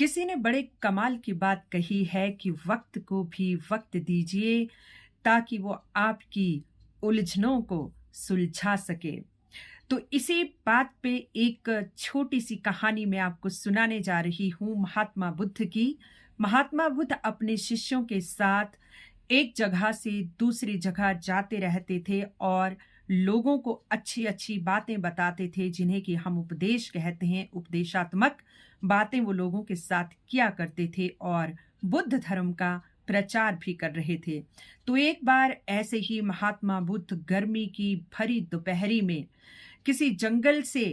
किसी ने बड़े कमाल की बात कही है कि वक्त को भी वक्त दीजिए ताकि वो आपकी उलझनों को सुलझा सके। तो इसी बात पे एक छोटी सी कहानी मैं आपको सुनाने जा रही हूँ महात्मा बुद्ध की। महात्मा बुद्ध अपने शिष्यों के साथ एक जगह से दूसरी जगह जाते रहते थे और लोगों को अच्छी-अच्छी बातें बताते थे, जिन्हें कि हम उपदेश कहते हैं। उपदेशात्मक बातें वो लोगों के साथ किया करते थे और बुद्ध धर्म का प्रचार भी कर रहे थे। तो एक बार ऐसे ही महात्मा बुद्ध गर्मी की भरी दोपहरी में किसी जंगल से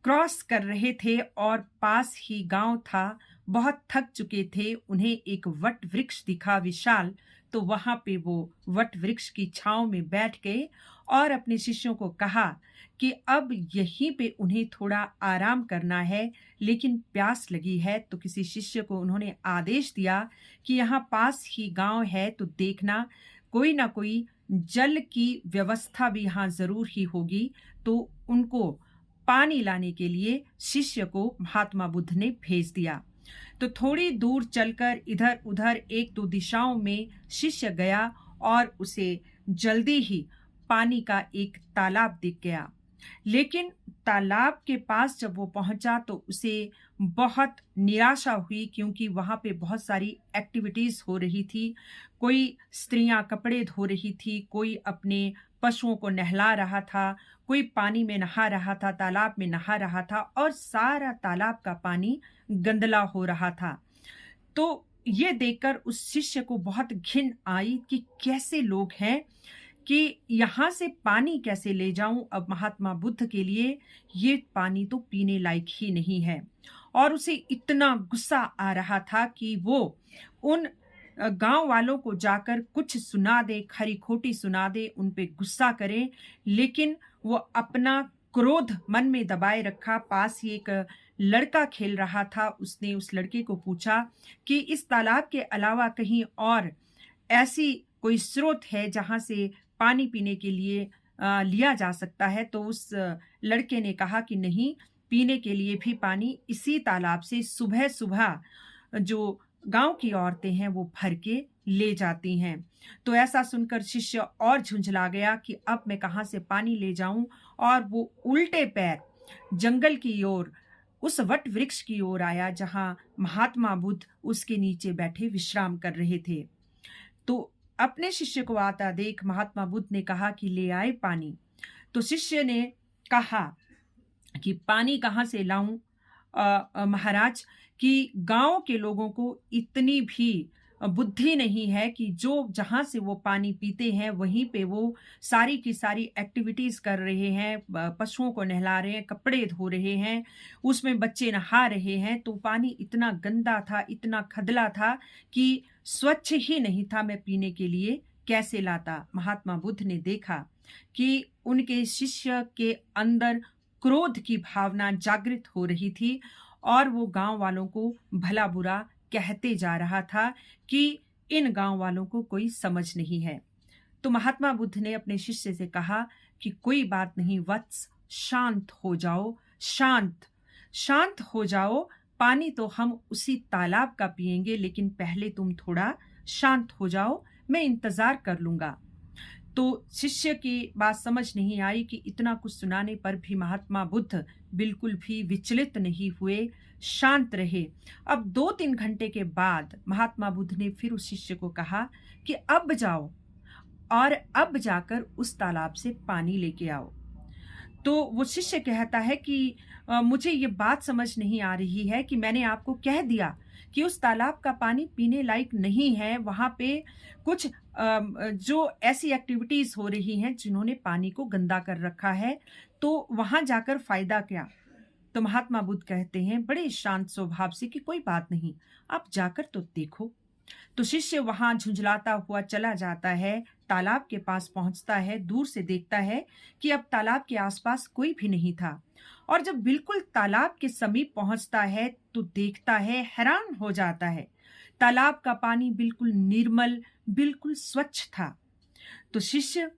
क्रॉस कर रहे थे और पास ही गांव था। बहुत थक चुके थे, उन्हें एक वट वृक्ष दिखा विशाल। तो वहां पे वो वट वृक्ष की छांव में बैठ गए और अपने शिष्यों को कहा कि अब यहीं पे उन्हें थोड़ा आराम करना है, लेकिन प्यास लगी है। तो किसी शिष्य को उन्होंने आदेश दिया कि यहाँ पास ही गांव है, तो देखना कोई ना कोई जल की व्यवस्था भी यहाँ जरूर ही होगी। तो उनको पानी लाने के लिए शिष्य को महात्मा बुद्ध ने भेज दिया। तो थोड़ी दूर चलकर इधर उधर एक दो दिशाओं में शिष्य गया और उसे जल्दी ही पानी का एक तालाब दिख गया। लेकिन तालाब के पास जब वो पहुंचा तो उसे बहुत निराशा हुई, क्योंकि वहां पे बहुत सारी एक्टिविटीज हो रही थी। कोई स्त्रियां कपड़े धो रही थी, कोई अपने पशुओं को नहला रहा था, कोई पानी में नहा रहा था, तालाब में नहा रहा था और सारा तालाब का पानी गंदला हो रहा था। तो ये देखकर उस शिष्य को बहुत घिन आई कि कैसे लोग हैं कि यहाँ से पानी कैसे ले जाऊं अब महात्मा बुद्ध के लिए, ये पानी तो पीने लायक ही नहीं है। और उसे इतना गुस्सा आ रहा था कि वो उन गांव वालों को जाकर कुछ सुना दे, खरी खोटी सुना दे, उन पे गुस्सा करे। लेकिन वो अपना क्रोध मन में दबाए रखा। पास ही एक लड़का खेल रहा था, उसने उस लड़के को पूछा कि इस तालाब के अलावा कहीं और ऐसी कोई स्रोत है जहां से पानी पीने के लिए लिया जा सकता है। तो उस लड़के ने कहा कि नहीं, पीने के लिए भी पानी इसी तालाब से सुबह सुबह जो गांव की औरतें हैं वो भर के ले जाती हैं। तो ऐसा सुनकर शिष्य और झुंझला गया कि अब मैं कहां से पानी ले जाऊं, और वो उल्टे पैर जंगल की ओर, उस वट वृक्ष की ओर आया जहां महात्मा बुद्ध उसके नीचे बैठे विश्राम कर रहे थे। तो अपने शिष्य को आता देख महात्मा बुद्ध ने कहा कि ले आए पानी। तो शिष्य ने कहा कि पानी कहाँ से लाऊं महाराज, कि गांव के लोगों को इतनी भी बुद्धि नहीं है कि जो जहां से वो पानी पीते हैं वहीं पे वो सारी की सारी एक्टिविटीज कर रहे हैं, पशुओं को नहला रहे हैं, कपड़े धो रहे हैं, उसमें बच्चे नहा रहे हैं। तो पानी इतना गंदा था, इतना खदला था कि स्वच्छ ही नहीं था, मैं पीने के लिए कैसे लाता। महात्मा बुद्ध ने देखा कि उनके शिष्य के अंदर क्रोध की भावना जागृत हो रही थी और वो गांव वालों को भला बुरा कहते जा रहा था कि इन गांव वालों को कोई समझ नहीं है। तो महात्मा बुद्ध ने अपने शिष्य से कहा कि कोई बात नहीं वत्स, शांत हो जाओ, शांत शांत हो जाओ। पानी तो हम उसी तालाब का पिएंगे, लेकिन पहले तुम थोड़ा शांत हो जाओ, मैं इंतजार कर लूंगा। तो शिष्य की बात समझ नहीं आई कि इतना कुछ सुनाने पर भी महात्मा बुद्ध बिल्कुल भी विचलित नहीं हुए, शांत रहे। अब 2-3 घंटे के बाद महात्मा बुद्ध ने फिर उस शिष्य को कहा कि अब जाओ और अब जाकर उस तालाब से पानी लेके आओ। तो वो शिष्य कहता है कि मुझे ये बात समझ नहीं आ रही है कि मैंने आपको कह दिया कि उस तालाब का पानी पीने लायक नहीं है, वहां पे कुछ जो ऐसी एक्टिविटीज हो रही हैं जिन्होंने पानी को गंदा कर रखा है, तो वहां जाकर फायदा क्या। तो महात्मा बुद्ध कहते हैं बड़े शांत स्वभाव से कि कोई बात नहीं, आप जाकर तो देखो। तो शिष्य वहां झुंझलाता हुआ चला जाता है, तालाब के पास पहुंचता है, दूर से देखता है कि अब तालाब के आसपास कोई भी नहीं था। और जब बिल्कुल तालाब के समीप पहुंचता है तो देखता है, हैरान हो जाता है, तालाब का पानी बिल्कुल निर्मल, बिल्कुल स्वच्छ था। तो शिष्य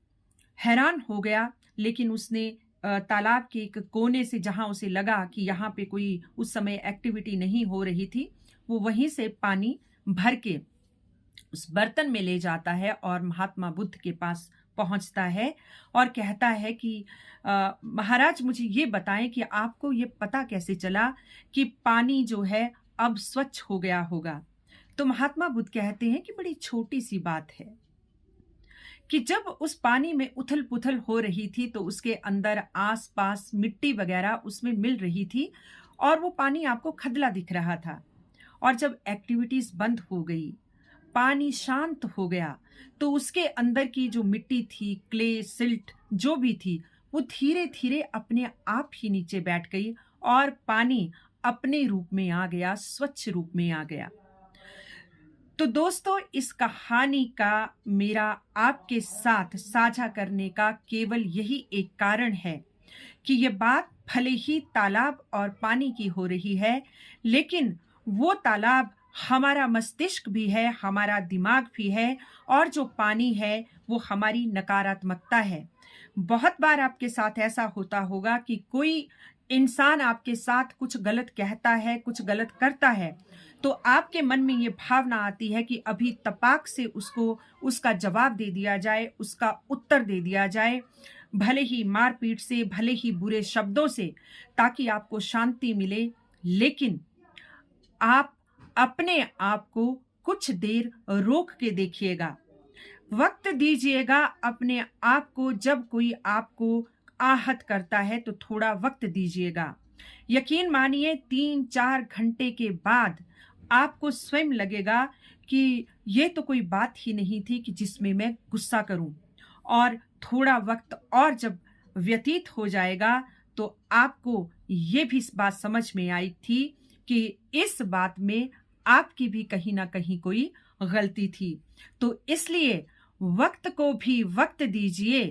हैरान हो गया, लेकिन उसने तालाब के एक कोने से जहां उसे लगा कि यहाँ पे कोई उस समय एक्टिविटी नहीं हो रही थी, वो वहीं से पानी भर के उस बर्तन में ले जाता है और महात्मा बुद्ध के पास पहुंचता है और कहता है कि महाराज मुझे ये बताएं कि आपको ये पता कैसे चला कि पानी जो है अब स्वच्छ हो गया होगा। तो महात्मा बुद्ध कहते हैं कि बड़ी छोटी सी बात है कि जब उस पानी में उथल पुथल हो रही थी तो उसके अंदर आसपास मिट्टी वगैरह उसमें मिल रही थी और वो पानी आपको खदला दिख रहा था। और जब एक्टिविटीज बंद हो गई, पानी शांत हो गया, तो उसके अंदर की जो मिट्टी थी, क्ले, सिल्ट जो भी थी, वो धीरे धीरे अपने आप ही नीचे बैठ गई और पानी अपने रूप में आ गया, स्वच्छ रूप में आ गया। तो दोस्तों, इस कहानी का मेरा आपके साथ साझा करने का केवल यही एक कारण है कि ये बात भले ही तालाब और पानी की हो रही है, लेकिन वो तालाब हमारा मस्तिष्क भी है, हमारा दिमाग भी है, और जो पानी है वो हमारी नकारात्मकता है। बहुत बार आपके साथ ऐसा होता होगा कि कोई इंसान आपके साथ कुछ गलत कहता है, कुछ गलत करता है, तो आपके मन में ये भावना आती है कि अभी तपाक से उसको उसका जवाब दे दिया जाए, उसका उत्तर दे दिया जाए, भले ही मारपीट से, भले ही बुरे शब्दों से, ताकि आपको शांति मिले। लेकिन आप अपने आप को कुछ देर रोक के देखिएगा, वक्त दीजिएगा अपने आप को। जब कोई आपको आहत करता है तो थोड़ा वक्त दीजिएगा। यकीन मानिए 3-4 घंटे के बाद आपको स्वयं लगेगा कि ये तो कोई बात ही नहीं थी कि जिसमें मैं गुस्सा करूं। और थोड़ा वक्त और जब व्यतीत हो जाएगा तो आपको ये भी इस बात समझ में आई थी कि इस बात में आपकी भी कहीं ना कहीं कोई गलती थी। तो इसलिए वक्त को भी वक्त दीजिए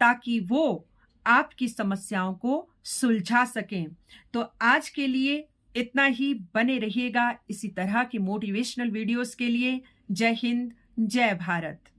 ताकि वो आपकी समस्याओं को सुलझा सकें। तो आज के लिए इतना ही। बने रहिएगा इसी तरह की मोटिवेशनल वीडियोस के लिए। जय हिंद, जय भारत।